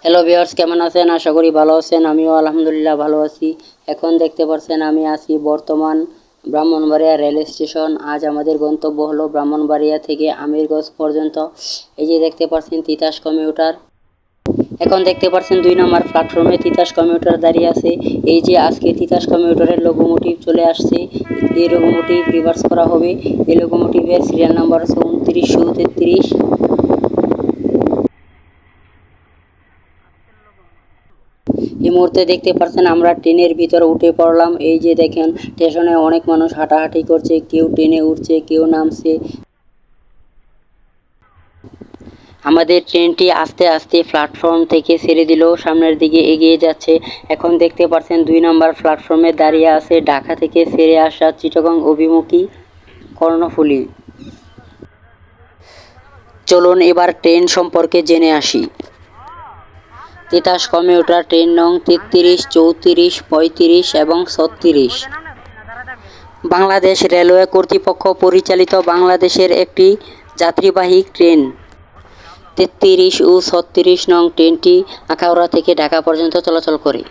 Hello viewers, কেমন আছেন? আশা করি ভালো আছেন। আমিও আলহামদুলিল্লাহ ভালো আছি। এখন দেখতে পাচ্ছেন আমি আছি বর্তমান ব্রাহ্মণবাড়িয়া রেল স্টেশন। আজ আমাদের গন্তব্য হলো ব্রাহ্মণবাড়িয়া থেকে আমিরগঞ্জ পর্যন্ত। এই যে দেখতে পাচ্ছেন তিতাস কমিউটার। এখন দেখতে পাচ্ছেন 2 নম্বর প্ল্যাটফর্মে তিতাস কমিউটার দাঁড়িয়ে আছে। এই যে আজকে তিতাস কমিউটারের লোকোমোটিভ চলে আসছে। এই লোকোমোটিভ রিভার্স করা হবে। এই লোকোমোটিভের সিরিয়াল নাম্বার আছে 2933। এই মুহূর্তে দেখতে পাচ্ছেন আমরা ট্রেনের ভিতরে উঠে পড়লাম। এই যে দেখেন স্টেশনে অনেক মানুষ হাঁটাহাঁটি করছে, কেউ ট্রেনে উঠছে, কেউ নামছে। আমাদের ট্রেনটি আস্তে আস্তে প্ল্যাটফর্ম থেকে ছেড়ে দিল, সামনের দিকে এগিয়ে যাচ্ছে। এখন দেখতে পাচ্ছেন 2 নম্বর প্ল্যাটফর্মে দাঁড়িয়ে আছে ঢাকা থেকে ছেড়ে আসা চিটাগং অভিমুখী কর্ণফুলী। চলুন এবার ট্রেন সম্পর্কে জেনে আসি। তিতাস কমিউটার ট্রেন নং 33, 34, 35 এবং 36। বাংলাদেশ রেলওয়ে কর্তৃপক্ষ পরিচালিত বাংলাদেশের একটি যাত্রীবাহী ট্রেন। 33 ও 36 নং ট্রেনটি আখাউড়া থেকে ঢাকা পর্যন্ত চলাচল করে।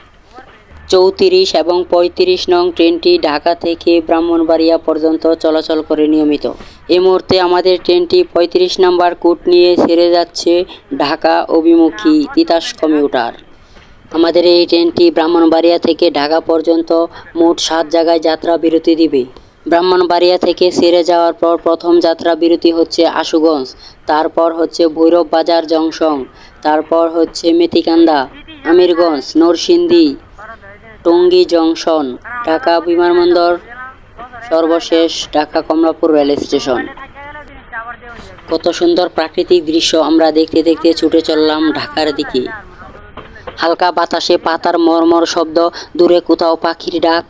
34 এবং 35 নং ট্রেনটি ঢাকা থেকে ব্রাহ্মণবাড়িয়া পর্যন্ত চলাচল করে নিয়মিত। এই মুহূর্তে আমাদের ট্রেনটি 35 নম্বর কোচ নিয়ে ছেড়ে যাচ্ছে ঢাকা অভিমুখী তিতাস কমিউটার। আমাদের এই ট্রেনটি ব্রাহ্মণবাড়িয়া থেকে ঢাকা পর্যন্ত মোট 7 জায়গায় যাত্রা বিরতি দিবে। ব্রাহ্মণবাড়িয়া থেকে ছেড়ে যাওয়ার পর প্রথম যাত্রা বিরতি হচ্ছে আশুগঞ্জ, তারপর হচ্ছে ভৈরব বাজার জংশন, তারপর হচ্ছে মেথিকান্দা, আমিরগঞ্জ, নরসিংদী, টঙ্গী জংশন, ঢাকা বিমানবন্দর, সর্বশেষ ঢাকা কমলাপুর রেল স্টেশন। কত সুন্দর প্রাকৃতিক দৃশ্য আমরা দেখতে দেখতে ছুটে চললাম ঢাকার দিকে। হালকা বাতাসে পাতার মরমর শব্দ, দূরে কোথাও পাখির ডাক,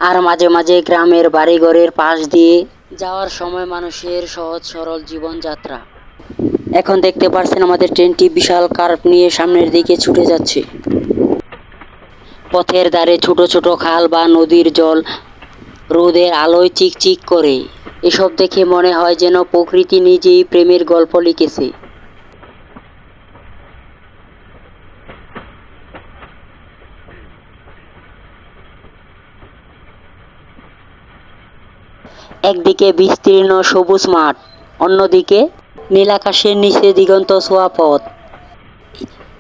আর মাঝে মাঝে গ্রামের বাড়িঘরের পাশ দিয়ে যাওয়ার সময় মানুষের সহজ সরল জীবনযাত্রা। এখন দেখতে পাচ্ছেন আমাদের ট্রেনটি বিশাল কার্ভ নিয়ে সামনের দিকে ছুটে যাচ্ছে। পথের ধারে ছোট ছোট খাল বা নদীর জল রোদের আলোয় চিকচিক করে। এসব দেখে মনে হয় যেন প্রকৃতি নিজেই প্রেমের গল্প লিখেছে। একদিকে বিস্তীর্ণ সবুজ মাঠ, অন্যদিকে নীলাকাশের নিচে দিগন্ত ছোঁয়া পথ।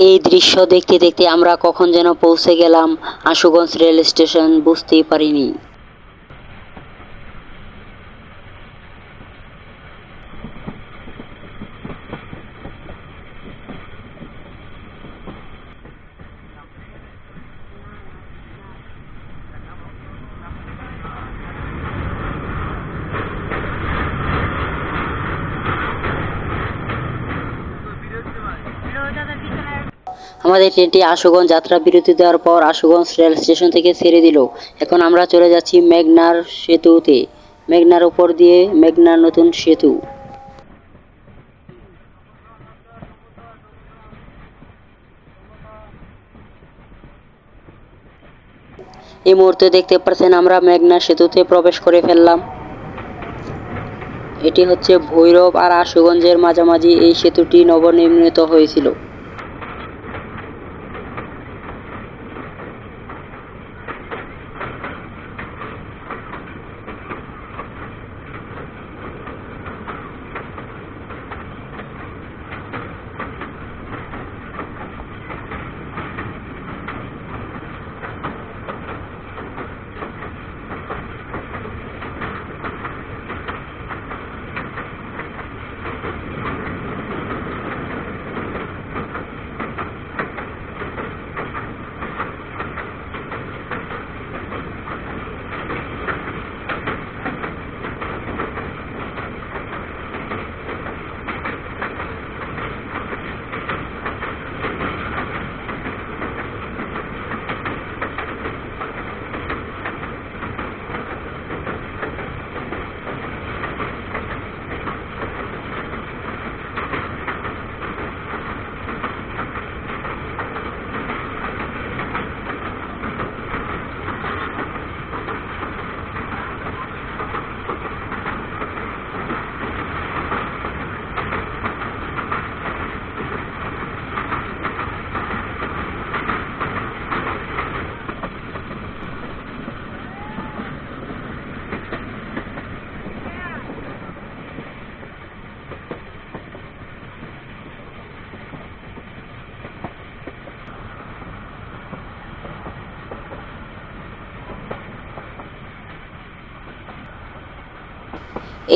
এই দৃশ্য দেখতে দেখতে আমরা কখন যেন পৌঁছে গেলাম আশুগঞ্জ রেল স্টেশন, বুঝতেই পারিনি। আমাদের ট্রেনটি আশুগঞ্জ যাত্রা বিরতি দেওয়ার পর আশুগঞ্জ রেল স্টেশন থেকে ছেড়ে দিল। এখন আমরা চলে যাচ্ছি মেঘনার সেতুতে। মেঘনার উপর দিয়ে মেঘনার নতুন সেতু। এই মুহূর্তে দেখতে পাচ্ছেন আমরা মেঘনা সেতুতে প্রবেশ করে ফেললাম। এটি হচ্ছে ভৈরব আর আশুগঞ্জের মাঝামাঝি এই সেতুটি নবনির্মিত হয়েছিল।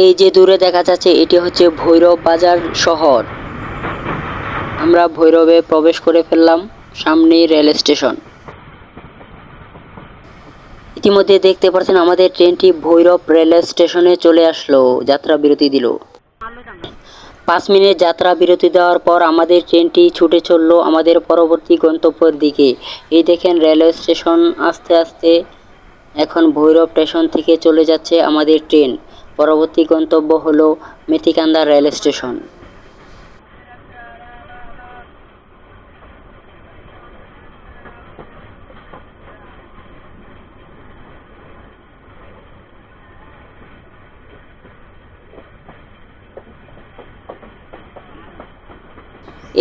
এই যে দূরে দেখা যাচ্ছে এটি হচ্ছে ভৈরব বাজার শহর। আমরা ভৈরবে প্রবেশ করে ফেললাম, সামনেই রেল স্টেশন। ইতিমধ্যে দেখতে পাচ্ছেন আমাদের ট্রেনটি ভৈরব রেল স্টেশনে চলে আসলো, যাত্রা বিরতি দিল। 5 মিনিট যাত্রা বিরতি দেওয়ার পর আমাদের ট্রেনটি ছুটে চলল আমাদের পরবর্তী গন্তব্যের দিকে। এই দেখেন রেলওয়ে স্টেশন আস্তে আস্তে এখন ভৈরব স্টেশন থেকে চলে যাচ্ছে আমাদের ট্রেন। পরবর্তী গন্তব্য হলো মেথিকান্দা রেল স্টেশন।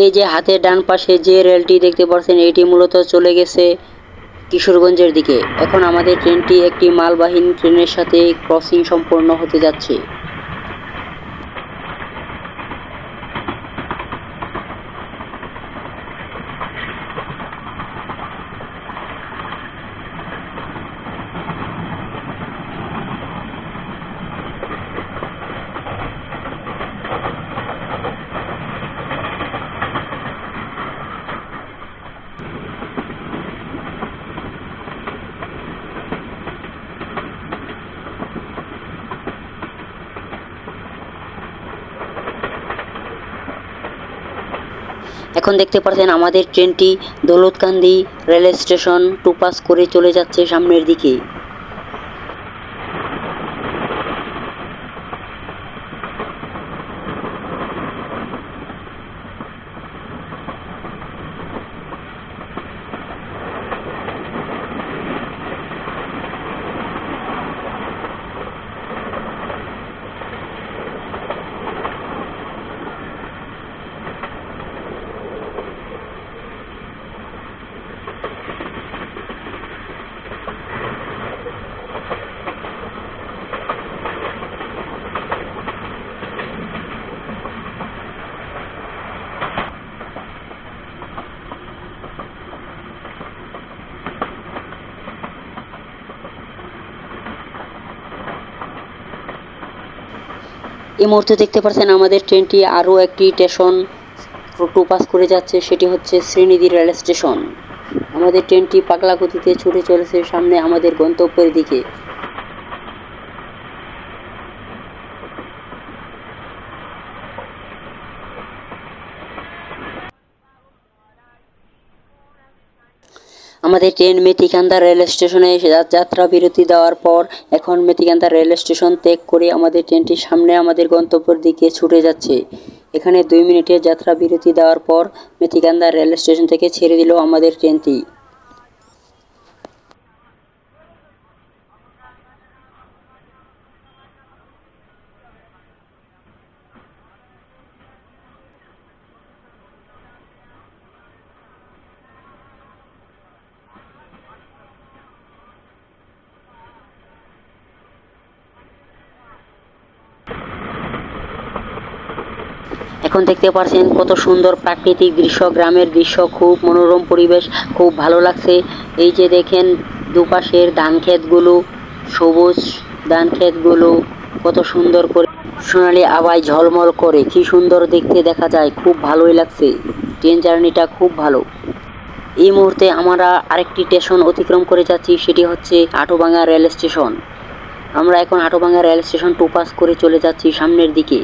এই যে হাতের ডান পাশে যে রেলটি দেখতে পাচ্ছেন এটি মূলত চলে গেছে কিশোরগঞ্জের দিকে। এখন আমাদের ট্রেনটি একটি মালবাহী ট্রেনের সাথে ক্রসিং সম্পন্ন হতে যাচ্ছে। এখন দেখতে পাচ্ছেন আমাদের ট্রেনটি দৌলতকান্দি রেল স্টেশন টু পাস করে চলে যাচ্ছে সামনের দিকে। এই মুহূর্তে দেখতে পাচ্ছেন আমাদের ট্রেনটি আরও একটি স্টেশন টু পাস করে যাচ্ছে, সেটি হচ্ছে শ্রীনিধি রেল স্টেশন। আমাদের ট্রেনটি পাগলা গতিতে ছুটে চলেছে সামনে আমাদের গন্তব্যের দিকে। আমাদের ট্রেন মেথিকান্দা রেল স্টেশনে যাত্রা বিরতি দেওয়ার পর এখন মেথিকান্দা রেল স্টেশন ত্যাগ করে আমাদের ট্রেনটি সামনে আমাদের গন্তব্যের দিকে ছুটে যাচ্ছে। এখানে 2 মিনিটের যাত্রা বিরতি দেওয়ার পর মেথিকান্দা রেল স্টেশন থেকে ছেড়ে দিল আমাদের ট্রেনটি। এখন দেখতে পাচ্ছেন কত সুন্দর প্রাকৃতিক দৃশ্য, গ্রামের দৃশ্য, খুব মনোরম পরিবেশ, খুব ভালো লাগছে। এই যে দেখেন দুপাশের ধান ক্ষেতগুলো, সবুজ ধান ক্ষেতগুলো কত সুন্দর করে সোনালি আভায় ঝলমল করে, কি সুন্দর দেখতে দেখা যায়, খুব ভালোই লাগছে। ট্রেন জার্নিটা খুব ভালো। এই মুহূর্তে আমরা আরেকটি স্টেশন অতিক্রম করে যাচ্ছি, সেটি হচ্ছে আটোভাঙ্গা রেল স্টেশন। আমরা এখন আটোভাঙ্গা রেল স্টেশন টু পাস করে চলে যাচ্ছি সামনের দিকে।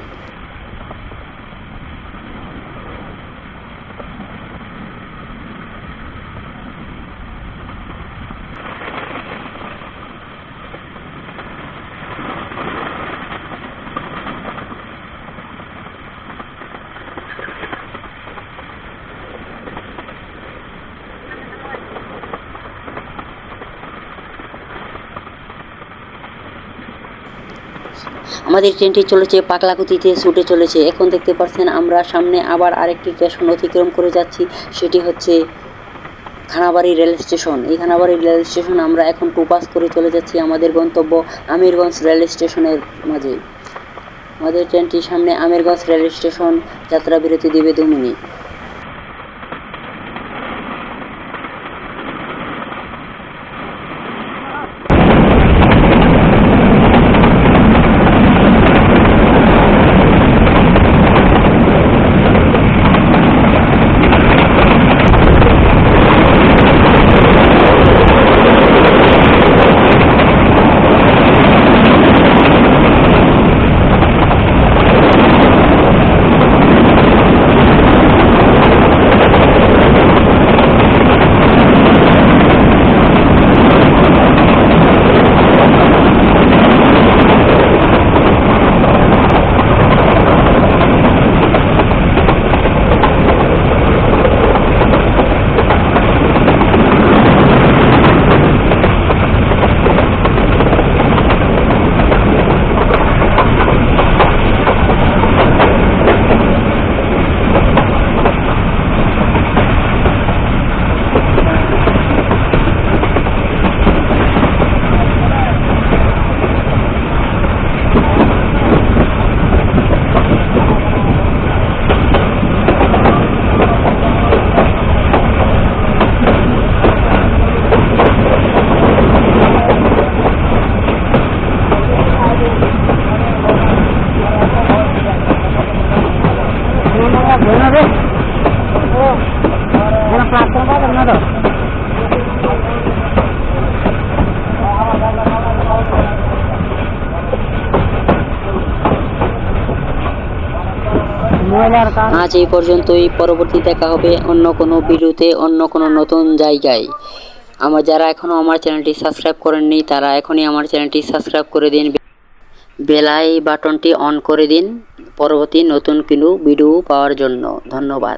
আমাদের ট্রেনটি চলেছে পাগলা গতিতে ছুটে চলেছে। এখন দেখতে পাচ্ছেন আমরা সামনে আবার আরেকটি স্টেশন অতিক্রম করে যাচ্ছি, সেটি হচ্ছে খানাবাড়ি রেল স্টেশন। এই খানাবাড়ি রেল স্টেশন আমরা এখন টু পাস করে চলে যাচ্ছি আমাদের গন্তব্য আমিরগঞ্জ রেল স্টেশনের মাঝে। আমাদের ট্রেনটি সামনে আমিরগঞ্জ রেল স্টেশন যাত্রা বিরতি দেবে 2 মিনিট। আজ এই পর্যন্তই। পরবর্তী দেখা হবে অন্য কোনো ভিডিওতে, অন্য কোনো নতুন জায়গায়। যারা এখনও আমার চ্যানেলটি সাবস্ক্রাইব করেননি তারা এখনই আমার চ্যানেলটি সাবস্ক্রাইব করে দিন, বেল বাটনটি অন করে দিন পরবর্তী নতুন কোনো ভিডিও পাওয়ার জন্য। ধন্যবাদ।